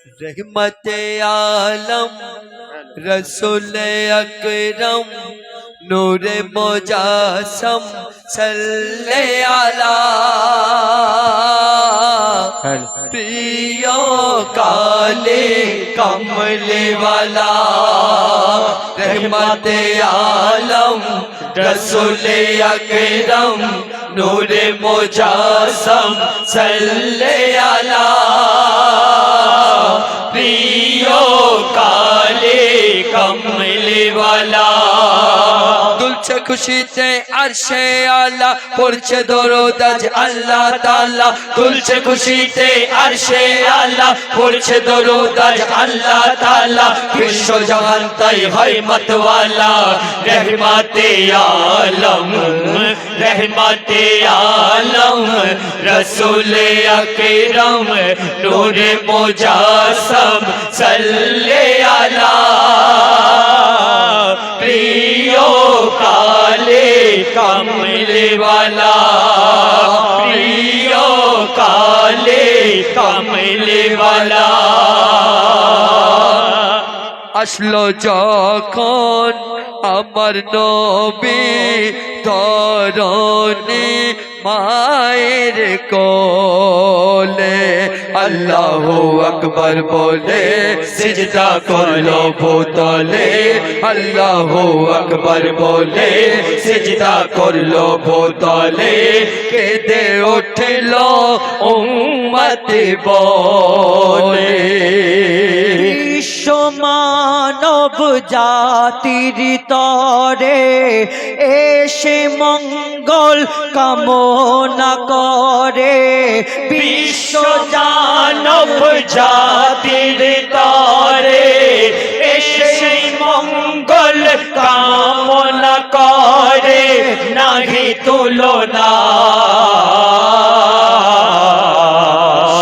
रहमत आलम रसूल अकरम नूर मुजासम सल्ले अला प्रिय काले कमले वाला रहमत आलम रसूल अकरम नूर मुजासम सल्ले अला प्रिय काले कमले वाला दुलছে খুশিতে আরশে আলা পড়ছে দরুদ আজ আল্লাহ তাআলা দুলছে খুশিতে আরশে আলা পড়ছে দরুদ আজ আল্লাহ তাআলা বিশ্ব জাহান তাই হয় মতওয়ালা रहमते आलम रहमते आलम रसूल अकरम नूर मुजासम सल्ले अला प्रिय काले कमले वाला प्रिय काले कमले वाला আসলো যখন আমার নবী ধরণী মায়ের কোলে আল্লাহু আকবার বলে সিজদা করলো ভূতলে আল্লাহু আকবার বলে সিজদা করলো ভূতলে কেঁদে উঠল উম্মত বলে মানব জাতির তরে এসে মঙ্গল কামনা করে বিশ্ব মানব জাতির তরে এসে মঙ্গল কামনা করে নাহি তুলনা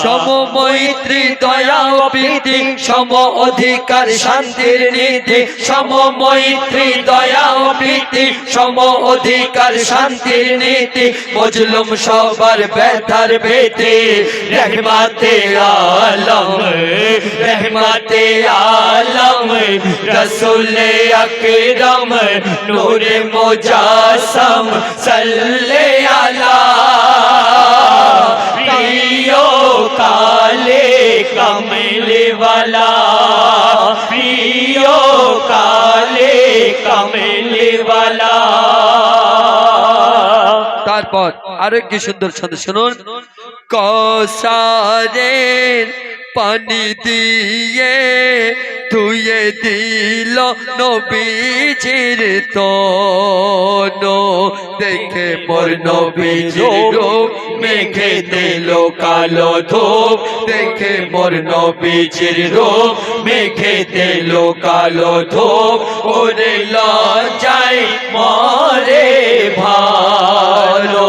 সমমৈত্রী দয়া প্রীতি সম অধিকার শান্তির নীতি সমমৈত্রী দয়া প্রীতি সম অধিকার শান্তির নীতি মজলুম সবার ব্যথার ভীতি रहमते आलम रसूल अकरम नूर मुजासम सल्ले अला प्रिय काले कमले वाला प्रिय काले कमले वाला তারপর আরো কি সুন্দর ছন্দ শুনুন কৌসারের পানি দিয়ে ধুয়ে দিল নবীজির তন দেখে মোর নবীজির রূপ মেঘে দিল কালো ধূপ দেখে মোর নবীজির রূপ মেঘে দিল কালো ধূপ ওরে লজ্জায় মরে ভালো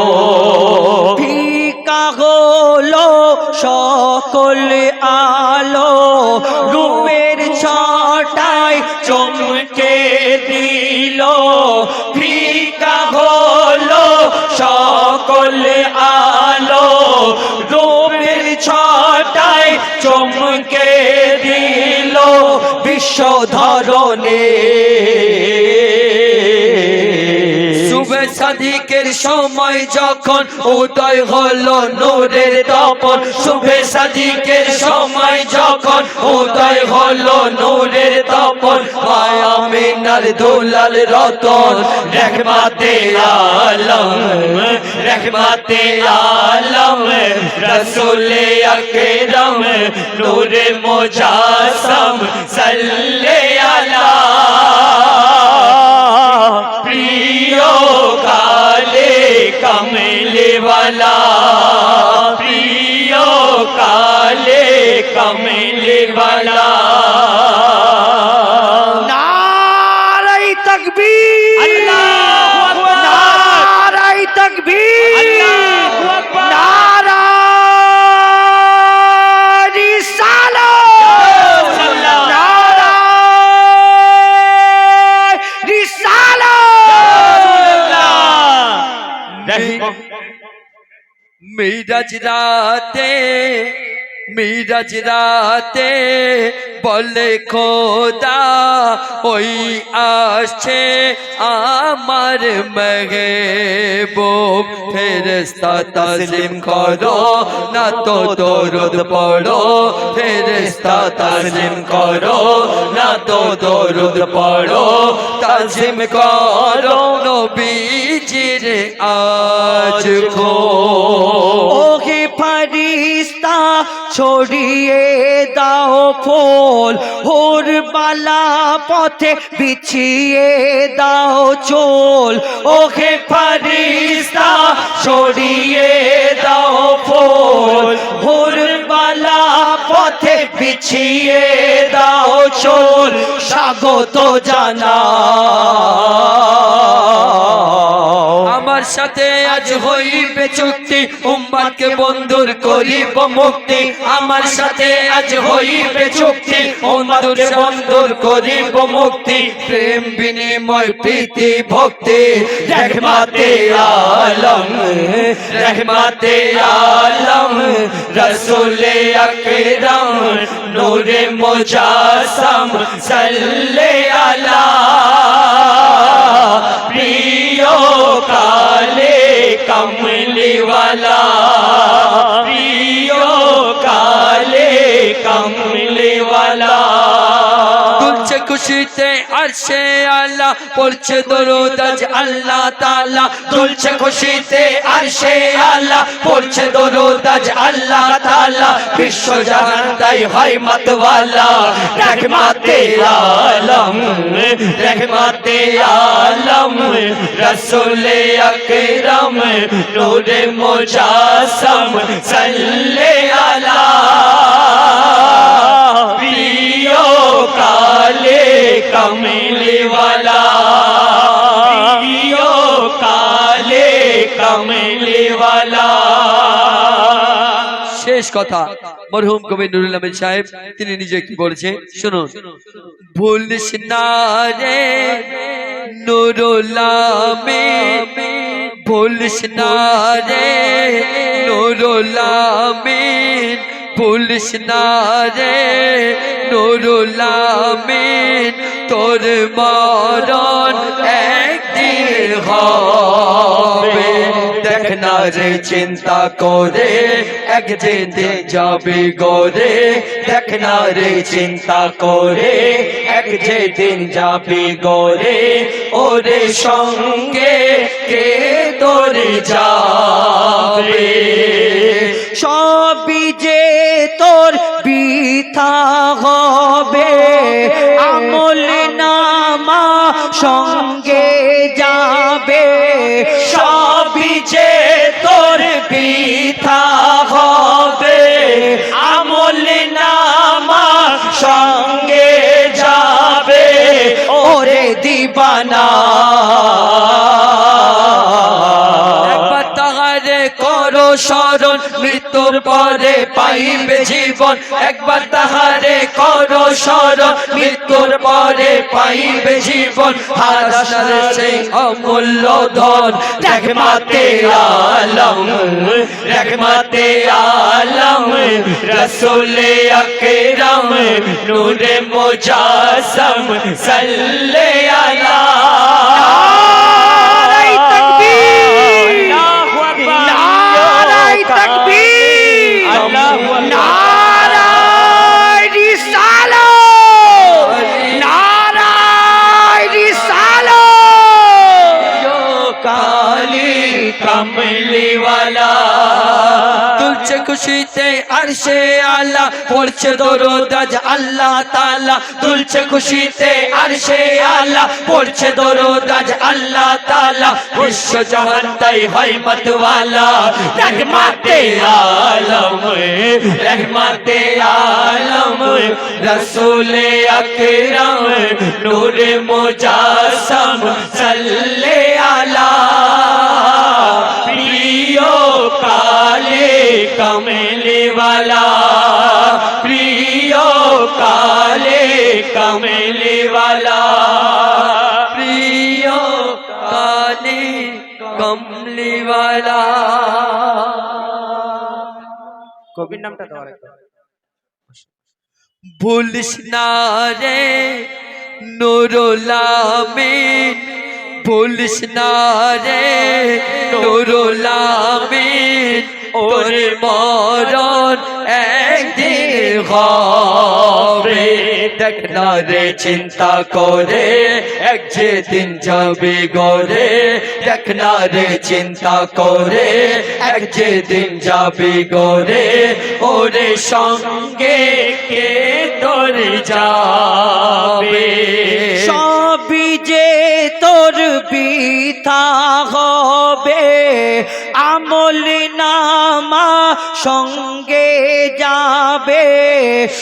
ফিকা হলো সকল আলো রূপের ছটায় চমকে দিল ফিকা হলো সকল আলো রূপের ছটায় চমকে দিল বিশ্ব ধরনে সাদিকের সময় যখন উদয় হলো নূরের তপন শুভে সাদিকের সময় যখন উদয় হলো নূরের তপন মায়া মিনার দুলাল রতন रहमते आलम रसूल अकरम नूर मुजासम सल्ले अला प्रिय काले कमले वाला प्रिय काले कमले वाला नारे तकबीर अल्लाहू अकबर नारे तकबीर अल्लाहू अकबर नारा रिसालत नारा रिसालत मिराज राते মিরাজ রাতে বলে খোদা ওই আসছে আমার মেহবুব ফেরেশতা তাসলিম করো না তো দরুদ পড়ো ফেরেশতা তাসলিম করো না তো দরুদ পড়ো তাসলিম করো নবীজির আজ খো ওহে ফরিস্তা ছড়িয়ে দাও ফুল হোর বালা পথে বিছিয়ে দাও চোল ওহে ফরিস্তা ছড়িয়ে দাও ফুল হোর বালা পথে বিছিয়ে দাও চোল স্বাগত জানাও আমার সাথে আজ হইবে চুক্তি উম্মতকে বন্ধুর করিব মুক্তি আমার সাথে আজ হইবে চুক্তি উম্মতকে বন্ধুর করিব মুক্তি প্রেম বিনিময় প্রীতি ভক্তি রহমতে আলম রাসূল আকরাম নূরে মুজাসসাম সাল্লাল্লাহু আলা প্রিয় কালে কমলিওয়ালা প্রিয় কালে কমলিওয়ালা তুলছে খুশিতে আরশে আলা পড়ছে দরুদ আজ আল্লাহ তাআলা তুলছে খুশিতে আরশে আলা পড়ছে দরুদ আজ আল্লাহ তাআলা বিশ্ব জাহান তাই হয় মতওয়ালা রহমতে আলম রাসূল আকরাম নূরে মুজাসসাম সাল্লাল্লাহু আলা প্রিয় কালে কমলিওয়ালা প্রিয় কালে কমলিওয়ালা শেষ কথা মরহুম কবি নুরুল আমিন সাহেব তিনি নিজে কি বলেছে শুনুন ভুলিস না রে নুরুল আমিন ভুলিস না রে নুরুল আমিন ভুলিস না রে নুরুল আমিন তোর মরণ একদিন হবে দেখ না রে চিন্তা করে এক যেতে যাবে গোরে দেখ না রে চিন্তা করে এক যেদিন যাবে গোরে ওরে সঙ্গে কে তোর যাবে সবই যে তোর বৃথা হবে আমল নামা সঙ্গে যাবে সবই যে তোর বৃথা হবে আমল নামা সঙ্গে যাবে ওরে দিবানা করো স্মরণ মৃত্যুর পরে পাইবে জীবন একবার তাহারে করো স্মরণ মৃত্যুর পরে পাইবে জীবন হাসর সেই অমূল্য ধন রহমতে আলম রাসূল আকরাম নূরে মুজাসসাম সাল্লাল্লাহু আলা কমলিওয়ালা তুলছে খুশিতে আরশে আলা পড়ছে দরুদ আজ আল্লাহ তাআলা তুলছে খুশিতে আরশে আলা পড়ছে দরুদ আজ আল্লাহ তাআলা বিশ্ব জাহান তাই হয় মতওয়ালা রহমতে আলম রাসূল আকরাম নূরে মুজাসসাম সাল্লাল্লাহু আলা প্রিয় কালে কমলিওয়ালা প্রিয় কালে কমলিওয়ালা প্রিয় কালে কমলিওয়ালা কবির নামটা দেওয়ার ভুলিস না রে নুরুল আমিন, ভুলিস না রে নুরুল আমিন, তোর মরণ একদিন হবে। দেখ না রে চিন্তা করে এক যেদিন যাবে গরে, দেখ না রে চিন্তা করে এক যেদিন যাবে গরে, ওরে সঙ্গে কে তোর যাবে। সবই যে তোর বৃথা হবে, আমল নামা সঙ্গে যাবে।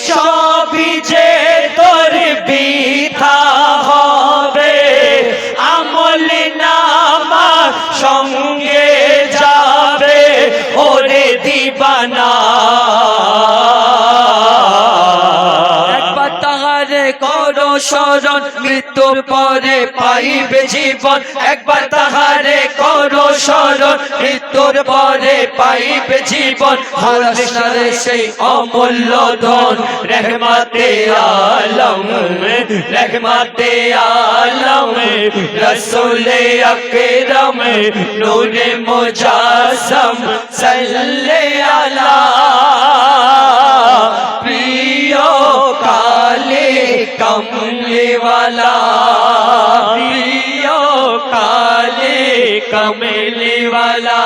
সবই যে তোর বৃথা হবে, আমল নামা সঙ্গে যাবে, ওরে দিবানা। একবার তাহারে করো স্মরণ, মৃত্যুর পরে পাইবে জীবন। একবার তাহারে করো স্মরণ, মৃত্যুর পরে পাইবে জীবন। হারাস না রে সেই অমূল্য ধন, রহমতে আলম, রহমতে আলম, রসুলে আকরম, নূরে মুজাসম, সাল্লে আলা প্রিয় কালে কমলিওয়ালা, প্রিয় কালে কমলিওয়ালা।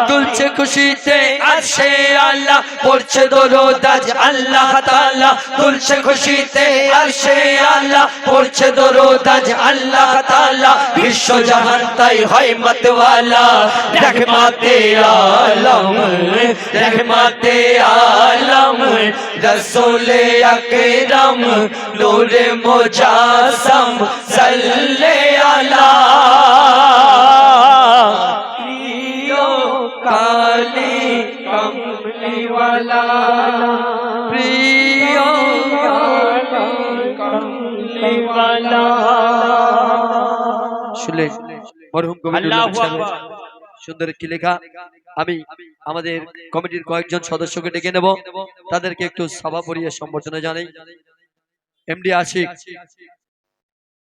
তুলছে খুশিতে আরশে আল্লাহ, পড়ছে দরুদ আজ আল্লাহ তাআলা। তুলছে খুশিতে আরশে আল্লাহ, পড়ছে দরুদ আজ আল্লাহ তাআলা। বিশ্ব জাহান তাই হয় মতওয়ালা, রহমতে আলম, রহমতে আলম, রসুলে আকরম, নূরে মুজাসম, সাল্লে আলা প্রিয় কালে কমলিওয়ালা, প্রিয় কমলিওয়ালা। শুনলেন মরহুম কবির সুন্দর একটি লেখা। আমি আমাদের কমিটির কয়েকজন সদস্যকে ডেকে নেব, তাদেরকে একটু সভা পড়িয়ে সম্বর্ধনা জানাই। এমডি আশিক,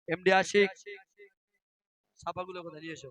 এমডি আশিক, ছাপাগুলো কোথায় নিয়ে এসো।